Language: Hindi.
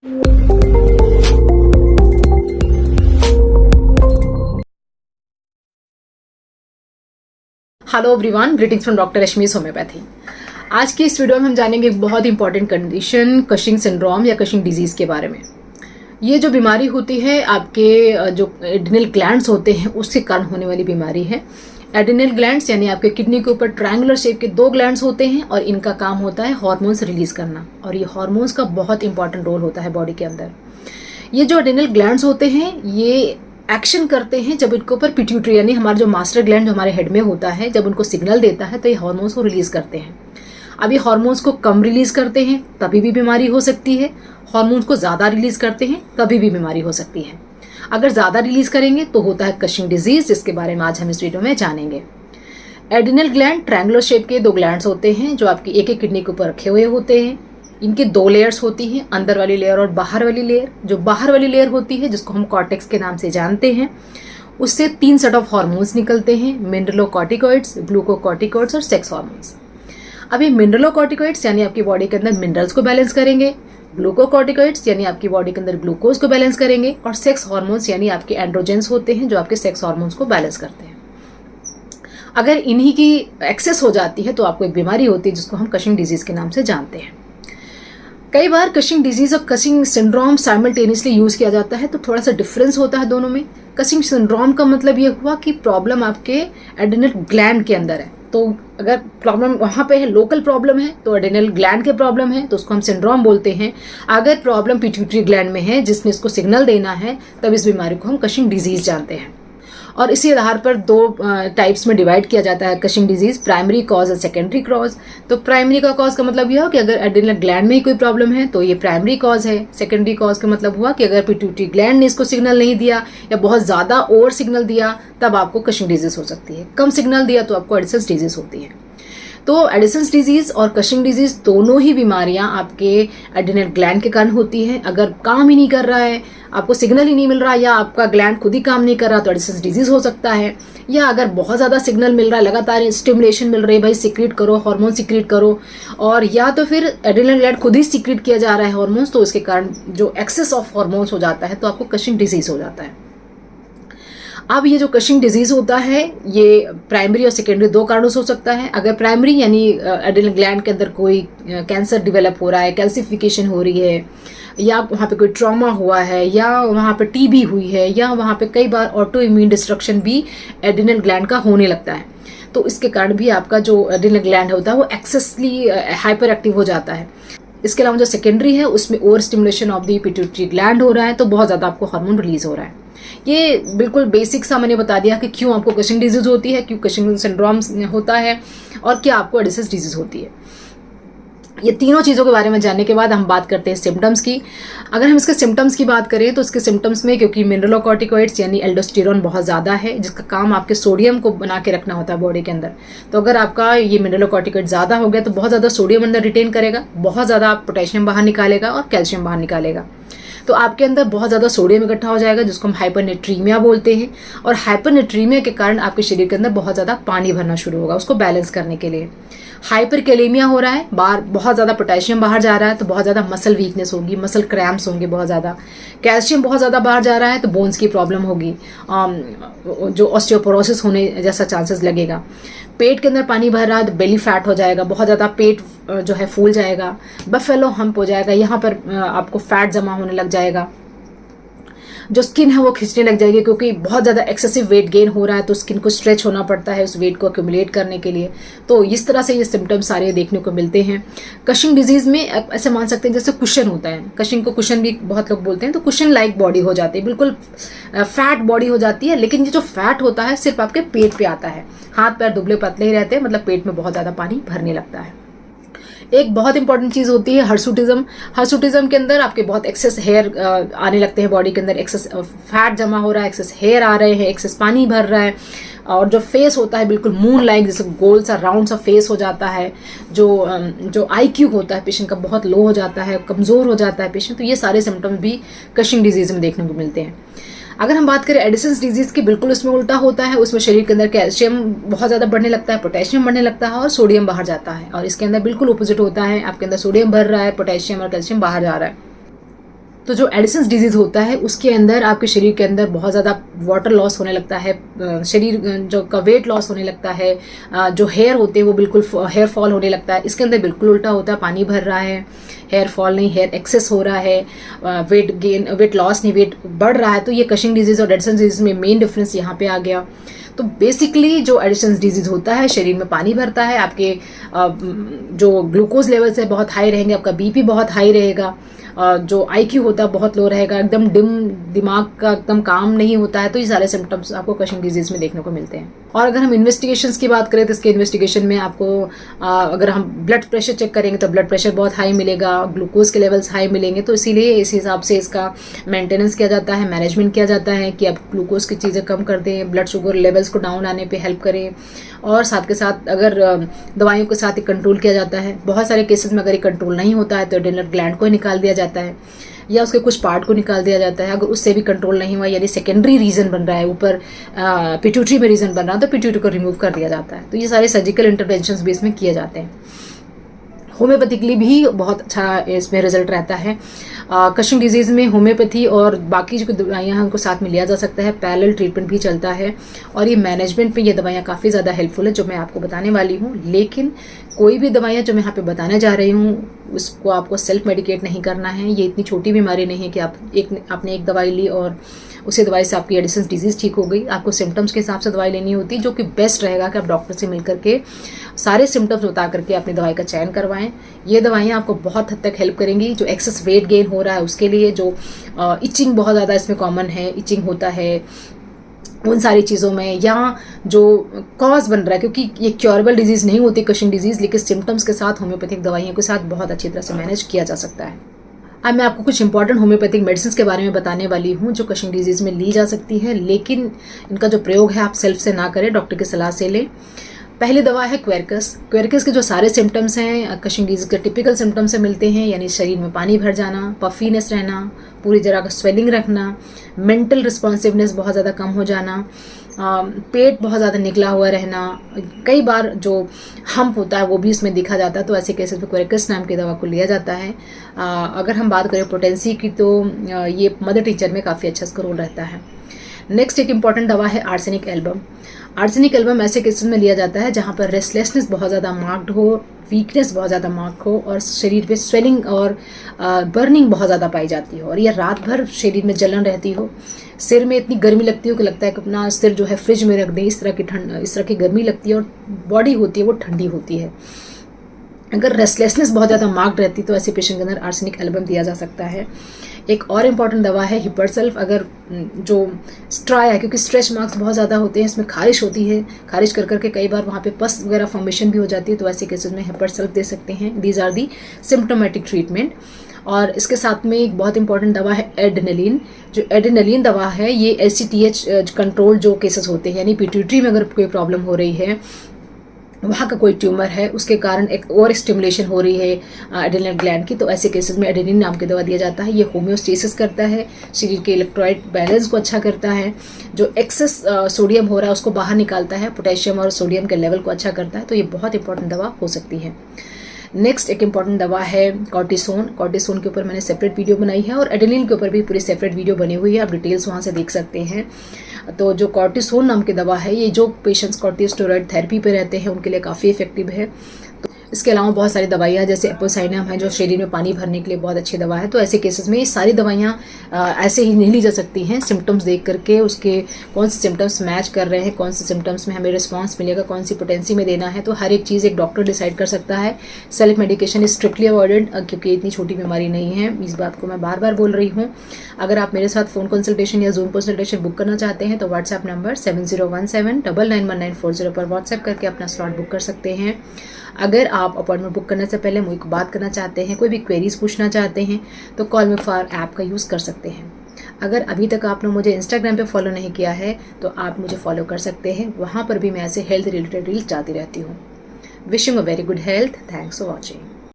Hello everyone, greetings from doctor Rashmi's homeopathy. आज की इस वीडियो में हम जानेंगे एक बहुत इंपॉर्टेंट कंडीशन, कशिंग सिंड्रोम या कशिंग डिजीज़ के बारे में। ये जो बीमारी होती है आपके जो एड्रिनल ग्लैंड्स होते हैं उसके कारण होने वाली बीमारी है। एड्रिनल ग्लैंड्स यानी आपके किडनी के ऊपर ट्रायंगुलर शेप के 2 ग्लैंड्स होते हैं और इनका काम होता है हार्मोन्स रिलीज करना, और ये हार्मोन्स का बहुत इंपॉर्टेंट रोल होता है बॉडी के अंदर। ये जो एड्रिनल ग्लैंड्स होते हैं ये एक्शन करते हैं जब इनके ऊपर पिट्यूटरी यानी हमारा जो मास्टर ग्लैंड जो हमारे हेड में होता है, जब उनको सिग्नल देता है तो ये हार्मोन्स को रिलीज करते हैं। अब ये हार्मोन्स को कम रिलीज करते हैं तभी भी बीमारी हो सकती है, हार्मोन्स को ज़्यादा रिलीज करते हैं कभी भी बीमारी हो सकती है। अगर ज़्यादा रिलीज करेंगे तो होता है कशिंग डिजीज, जिसके बारे में आज हम इस वीडियो में जानेंगे। एड्रिनल ग्लैंड ट्रायंगुलर शेप के 2 ग्लैंड्स होते हैं जो आपकी एक एक किडनी के ऊपर रखे हुए होते हैं। इनके 2 लेयर्स होती हैं, अंदर वाली लेयर और बाहर वाली लेयर। जो बाहर वाली लेयर होती है जिसको हम कॉर्टेक्स के नाम से जानते हैं, उससे 3 सेट ऑफ हार्मोन्स निकलते हैं, मिनरलोकॉर्टिकॉइड्स, ग्लूकोकॉर्टिकॉइड्स और सेक्स हार्मोन्स। अभी मिनरलोकॉर्टिकॉइड्स यानी आपकी बॉडी के अंदर मिनरल्स को बैलेंस करेंगे, ग्लूकोकॉर्टिकॉइड्स यानी आपकी बॉडी के अंदर ग्लूकोज को बैलेंस करेंगे, और सेक्स हार्मोन्स यानी आपके एंड्रोजेंस होते हैं जो आपके सेक्स हार्मोन्स को बैलेंस करते हैं। अगर इन्हीं की एक्सेस हो जाती है तो आपको एक बीमारी होती है जिसको हम कशिंग डिजीज के नाम से जानते हैं। कई बार कशिंग डिजीज और कशिंग सिंड्रोम साइमल्टेनियसली यूज किया जाता है, तो थोड़ा सा डिफरेंस होता है दोनों में। कशिंग सिंड्रोम का मतलब ये हुआ कि प्रॉब्लम आपके एड्रिनल ग्लैंड के अंदर है, तो अगर प्रॉब्लम वहाँ पे है, लोकल प्रॉब्लम है तो एड्रिनल ग्लैंड के प्रॉब्लम है तो उसको हम सिंड्रोम बोलते हैं। अगर प्रॉब्लम पिट्यूटरी ग्लैंड में है जिसमें इसको सिग्नल देना है, तब इस बीमारी को हम कशिंग डिजीज जानते हैं। और इसी आधार पर 2 टाइप्स में डिवाइड किया जाता है कशिंग डिजीज, प्राइमरी कॉज और सेकेंडरी कॉज। तो प्राइमरी का कॉज का मतलब यह हो कि अगर एड्रिनल ग्लैंड में ही कोई प्रॉब्लम है तो ये प्राइमरी कॉज है। सेकेंडरी कॉज का मतलब हुआ कि अगर पिट्यूटरी ग्लैंड ने इसको सिग्नल नहीं दिया या बहुत ज़्यादा ओवर सिग्नल दिया तब आपको कशिंग डिजीज हो सकती है। कम सिग्नल दिया तो आपको एडिसन्स डिजीज होती है। तो एडिसन्स डिजीज और कशिंग डिजीज दोनों ही बीमारियां आपके एड्रिनल ग्लैंड के कारण होती हैं। अगर काम ही नहीं कर रहा है, आपको सिग्नल ही नहीं मिल रहा, या आपका ग्लैंड खुद ही काम नहीं कर रहा, तो एडिसन्स डिजीज हो सकता है। या अगर बहुत ज़्यादा सिग्नल मिल रहा है, लगातार स्टिमुलेशन मिल रही है, भाई सिक्रीट करो, हार्मोन सिक्रीट करो, और या तो फिर एड्रिनल ग्लैंड खुद ही सिक्रीट किया जा रहा है हार्मोन्स, तो इसके कारण जो एक्सेस ऑफ हार्मोन्स हो जाता है तो आपको कशिंग डिजीज हो जाता है। अब ये जो कशिंग डिजीज होता है ये प्राइमरी और सेकेंडरी 2 कारणों से हो सकता है। अगर प्राइमरी यानी एड्रिनल ग्लैंड के अंदर कोई कैंसर डेवलप हो रहा है, कैल्सिफिकेशन हो रही है, या वहाँ पे कोई ट्रॉमा हुआ है, या वहाँ पे टीबी हुई है, या वहाँ पे कई बार ऑटो इम्यून डिस्ट्रक्शन भी एड्रिनल ग्लैंड का होने लगता है, तो इसके कारण भी आपका जो एड्रिनल ग्लैंड होता है वो एक्सेसली हाइपर एक्टिव हो जाता है। इसके अलावा जो सेकेंडरी है उसमें over stimulation of the pituitary gland हो रहा है, तो बहुत ज़्यादा आपको हार्मोन रिलीज हो रहा है। ये बिल्कुल बेसिक सा मैंने बता दिया कि क्यों आपको कशिंग डिजीज होती है, क्यों कशिंग सिंड्रोम होता है, और क्या आपको एडिसन्स डिजीज होती है। ये तीनों चीज़ों के बारे में जानने के बाद हम बात करते हैं सिम्टम्स की। अगर हम इसके सिम्टम्स की बात करें तो इसके सिम्टम्स में, क्योंकि मिनरलोकॉर्टिकॉइड्स यानी एल्डोस्टेरोन बहुत ज़्यादा है जिसका काम आपके सोडियम को बना के रखना होता है बॉडी के अंदर, तो अगर आपका ये मिनरलोकॉर्टिकॉइड ज़्यादा हो गया तो बहुत ज़्यादा सोडियम अंदर रिटेन करेगा, बहुत ज़्यादा पोटेशियम बाहर निकालेगा और कैल्शियम बाहर निकालेगा, तो आपके अंदर बहुत ज़्यादा सोडियम इकट्ठा हो जाएगा जिसको हम हाइपरनेट्रीमिया बोलते हैं। और हाइपरनेट्रीमिया के कारण आपके शरीर के अंदर बहुत ज़्यादा पानी भरना शुरू होगा उसको बैलेंस करने के लिए। हाइपरकैलेमिया हो रहा है, बहुत ज़्यादा पोटेशियम बाहर जा रहा है तो बहुत ज़्यादा मसल वीकनेस होगी, मसल क्रैम्प्स होंगे बहुत ज़्यादा। कैल्शियम बहुत ज़्यादा बाहर जा रहा है तो बोन्स की प्रॉब्लम होगी, जो ऑस्टियोपोरोसिस होने जैसा चांसेस लगेगा। पेट के अंदर पानी भर रहा है तो बेली फैट हो जाएगा, बहुत ज़्यादा पेट जो है फूल जाएगा, बफेलो हम्प हो जाएगा, यहाँ पर आपको फैट जमा होने लग जाएगा, जो स्किन है वो खिंचने लग जाएगी क्योंकि बहुत ज़्यादा एक्सेसिव वेट गेन हो रहा है, तो स्किन को स्ट्रेच होना पड़ता है उस वेट को एक्यूमुलेट करने के लिए। तो इस तरह से ये सिम्टम्स सारे देखने को मिलते हैं। कशिंग डिजीज़ में ऐसे मान सकते हैं जैसे कुशन होता है, कशिंग को कुशन भी बहुत लोग बोलते हैं, तो कुशन लाइक बॉडी हो जाती है, बिल्कुल फैट बॉडी हो जाती है, लेकिन ये जो फैट होता है सिर्फ आपके पेट पे आता है, हाथ पैर दुबले पतले ही रहते हैं, मतलब पेट में बहुत ज़्यादा पानी भरने लगता है। एक बहुत इंपॉर्टेंट चीज़ होती है हर्सुटिज्म। हर्सुटिज्म के अंदर आपके बहुत एक्सेस हेयर आने लगते हैं बॉडी के अंदर, एक्सेस फैट जमा हो रहा है, एक्सेस हेयर आ रहे हैं, एक्सेस पानी भर रहा है, और जो फेस होता है बिल्कुल मून लाइक जैसे गोल सा राउंड सा फेस हो जाता है, जो आईक्यू होता है पेशेंट का बहुत लो हो जाता है, कमज़ोर हो जाता है पेशेंट। तो ये सारे सिम्टम्स भी कशिंग डिजीज़ में देखने को मिलते हैं। अगर हम बात करें एडिसन्स डिजीज़ की, बिल्कुल उसमें उल्टा होता है, उसमें शरीर के अंदर कैल्शियम बहुत ज़्यादा बढ़ने लगता है, पोटेशियम बढ़ने लगता है और सोडियम बाहर जाता है। और इसके अंदर बिल्कुल अपोजिट होता है, आपके अंदर सोडियम भर रहा है, पोटेशियम और कैल्शियम बाहर जा रहा है। तो जो एडिसन्स डिजीज़ होता है उसके अंदर आपके शरीर के अंदर बहुत ज़्यादा वाटर लॉस होने लगता है, शरीर जो का वेट लॉस होने लगता है, जो हेयर होते हैं वो बिल्कुल हेयर फॉल होने लगता है। इसके अंदर बिल्कुल उल्टा होता है, पानी भर रहा है, हेयर फॉल नहीं, हेयर एक्सेस हो रहा है, वेट लॉस नहीं, वेट बढ़ रहा है। तो ये कशिंग डिजीज़ और एडिसन्स डिजीज़ में मेन डिफरेंस यहाँ पे आ गया। तो बेसिकली जो एडिसन्स डिजीज़ होता है, शरीर में पानी भरता है, आपके जो ग्लूकोज लेवल्स है बहुत हाई रहेंगे, आपका बीपी बहुत हाई रहेगा, जो IQ होता है बहुत लो रहेगा, एकदम डिम दिमाग का एकदम काम नहीं होता है। तो ये सारे सिम्टम्स आपको कशिंग डिजीज़ में देखने को मिलते हैं। और अगर हम इन्वेस्टिगेशंस की बात करें तो इसके इन्वेस्टिगेशन में आपको अगर हम ब्लड प्रेशर चेक करेंगे तो ब्लड प्रेशर बहुत हाई मिलेगा, ग्लूकोज के लेवल्स हाई मिलेंगे। तो इसीलिए इस हिसाब से इसका मेंटेनेंस किया जाता है, मैनेजमेंट किया जाता है कि आप ग्लूकोज की चीज़ें कम कर दें, ब्लड शुगर लेवल्स को डाउन आने पर हेल्प करें। और साथ के साथ अगर दवाइयों के साथ ही कंट्रोल किया जाता है। बहुत सारे केसेस में अगर ये कंट्रोल नहीं होता है तो एड्रेनल ग्लैंड को निकाल दिया जाता है या उसके कुछ पार्ट को निकाल दिया जाता है। अगर उससे भी कंट्रोल नहीं हुआ, यानी सेकेंडरी रीजन बन रहा है, ऊपर पिट्यूटरी में रीजन बन रहा है, तो पिट्यूटरी को रिमूव कर दिया जाता है। तो ये सारे सर्जिकल इंटरवेंशंस भी इसमें किए जाते हैं। होम्योपैथिकली भी बहुत अच्छा इसमें रिजल्ट रहता है। कशिंग डिजीज़ में होम्योपैथी और बाकी जो दवाइयाँ हैं उनको साथ में लिया जा सकता है, पैरेलल ट्रीटमेंट भी चलता है। और ये मैनेजमेंट में ये दवाइयाँ काफ़ी ज़्यादा हेल्पफुल है जो मैं आपको बताने वाली हूँ। लेकिन कोई भी दवाइयाँ जो मैं यहाँ पे बताने जा रही हूँ उसको आपको सेल्फ मेडिकेट नहीं करना है। ये इतनी छोटी बीमारी नहीं है कि आपने एक दवाई ली और उसी दवाई से आपकी एडिसन्स डिजीज़ ठीक हो गई। आपको सिम्टम्स के हिसाब से दवाई लेनी होती है, जो कि बेस्ट रहेगा कि आप डॉक्टर से मिल करके सारे सिम्टम्स बता करके अपनी दवाई का चयन करवाएं। ये दवाइयाँ आपको बहुत हद तक हेल्प करेंगी। जो एक्सेस वेट गेन हो रहा है उसके लिए, जो इचिंग बहुत ज़्यादा इसमें कॉमन है, इचिंग होता है उन सारी चीज़ों में, या जो कॉज बन रहा है, क्योंकि ये क्योरेबल डिजीज़ नहीं होती कशिंग डिजीज़, लेकिन सिम्टम्स के साथ होम्योपैथिक दवाइयों के साथ बहुत अच्छी तरह से मैनेज किया जा सकता है। अब मैं आपको कुछ इंपॉर्टेंट होम्योपैथिक मेडिसिन के बारे में बताने वाली हूँ जो कशिंग डिजीज़ में ली जा सकती है, लेकिन इनका जो प्रयोग है आप सेल्फ से ना करें, डॉक्टर की सलाह से लें। पहली दवा है क्वेरकस। क्वेरकस के जो सारे सिम्टम्स हैं कशिंग डिजीज़ के टिपिकल सिम्टम्स से मिलते हैं, यानी शरीर में पानी भर जाना, पफीनेस रहना, पूरी जगह का स्वेलिंग रखना, मेंटल रिस्पॉन्सिवनेस बहुत ज़्यादा कम हो जाना, पेट बहुत ज़्यादा निकला हुआ रहना, कई बार जो हम्प होता है वो भी इसमें दिखा जाता है। तो ऐसे केसेस में क्वेरकस नाम की दवा को लिया जाता है। अगर हम बात करें पोटेंसी की तो ये मदर टीचर में काफ़ी अच्छा इसका रोल रहता है। नेक्स्ट एक इम्पॉर्टेंट दवा है आर्सेनिक एल्बम। आर्सेनिक एल्बम ऐसे केसेस में लिया जाता है जहाँ पर रेस्टलेसनेस बहुत ज़्यादा मार्क्ड हो, वीकनेस बहुत ज़्यादा मार्क्ड हो और शरीर पे स्वेलिंग और बर्निंग बहुत ज़्यादा पाई जाती हो, और ये रात भर शरीर में जलन रहती हो, सिर में इतनी गर्मी लगती हो कि लगता है कि अपना सिर जो है फ्रिज में रख दें, इस तरह की गर्मी लगती है, और बॉडी होती है वो ठंडी होती है। अगर रेस्टलेसनेस बहुत ज़्यादा मार्क्ड रहती तो ऐसे पेशेंट के अंदर आर्सेनिक एल्बम दिया जा सकता है। एक और इम्पॉर्टेंट दवा है हिपरसल्फ। अगर जो स्ट्राई है, क्योंकि स्ट्रेच मार्क्स बहुत ज़्यादा होते हैं, इसमें खारिश होती है, खारिश कर करके कई बार वहाँ पे पस वगैरह फॉर्मेशन भी हो जाती है, तो ऐसे केसेस में हिपरसल्फ दे सकते हैं। These are the symptomatic treatment. और इसके साथ में एक बहुत इंपॉर्टेंट दवा है एड्रेनलिन। जो एड्रेनलिन दवा है ये LCTH कंट्रोल जो केसेस होते हैं, यानी पिट्यूटरी में अगर कोई प्रॉब्लम हो रही है, वहाँ का कोई ट्यूमर है, उसके कारण एक और स्टिमुलेशन हो रही है एड्रेनल ग्लैंड की, तो ऐसे केसेस में एड्रेनलिन नाम की दवा दिया जाता है। ये होम्योस्टेसिस करता है, शरीर के इलेक्ट्रोलाइट बैलेंस को अच्छा करता है, जो एक्सेस सोडियम हो रहा है उसको बाहर निकालता है, पोटेशियम और सोडियम के लेवल को अच्छा करता है। तो ये बहुत इंपॉर्टेंट दवा हो सकती है। नेक्स्ट एक इम्पॉर्टेंट दवा है कॉर्टिसोन। कॉर्टिसोन के ऊपर मैंने सेपरेट वीडियो बनाई है, और एड्रेनलिन के ऊपर भी पूरी सेपरेट वीडियो बनी हुई है, आप डिटेल्स वहाँ से देख सकते हैं। तो जो कॉर्टिसोन नाम की दवा है, ये जो पेशेंट्स कॉर्टिकोस्टेरॉइड थेरेपी पे रहते हैं उनके लिए काफ़ी इफेक्टिव है। तो इसके अलावा बहुत सारी दवाइयाँ जैसे एपोसाइनम है जो शरीर में पानी भरने के लिए बहुत अच्छी दवा है। तो ऐसे केसेस में ये सारी दवाइयाँ ऐसे ही नहीं ली जा सकती हैं, सिम्टम्स देख करके उसके कौन से सिम्टम्स मैच कर रहे हैं, कौन से सिम्टम्स में हमें रिस्पॉन्स मिलेगा, कौन सी पोटेंसी में देना है, तो हर एक चीज़ एक डॉक्टर डिसाइड कर सकता है। Self medication is strictly avoided, क्योंकि इतनी छोटी बीमारी नहीं है। इस बात को मैं बार बार बोल रही हूँ। अगर आप मेरे साथ फ़ोन कंसल्टेशन या जूम कंसल्टेशन बुक करना चाहते हैं तो व्हाट्सएप नंबर 7017999140 पर व्हाट्सएप करके अपना स्लॉट बुक कर सकते हैं। अगर आप अपॉइंटमेंट बुक करने से पहले मुझे बात करना चाहते हैं, कोई भी क्वेरीज पूछना चाहते हैं, तो कॉल मी फॉर ऐप का यूज़ कर सकते हैं। अगर अभी तक आपने मुझे इंस्टाग्राम पे फॉलो नहीं किया है तो आप मुझे फॉलो कर सकते हैं, वहाँ पर भी मैं ऐसे हेल्थ रिलेटेड रील्स डालती रहती हूँ। Wishing a very good health. Thanks for watching.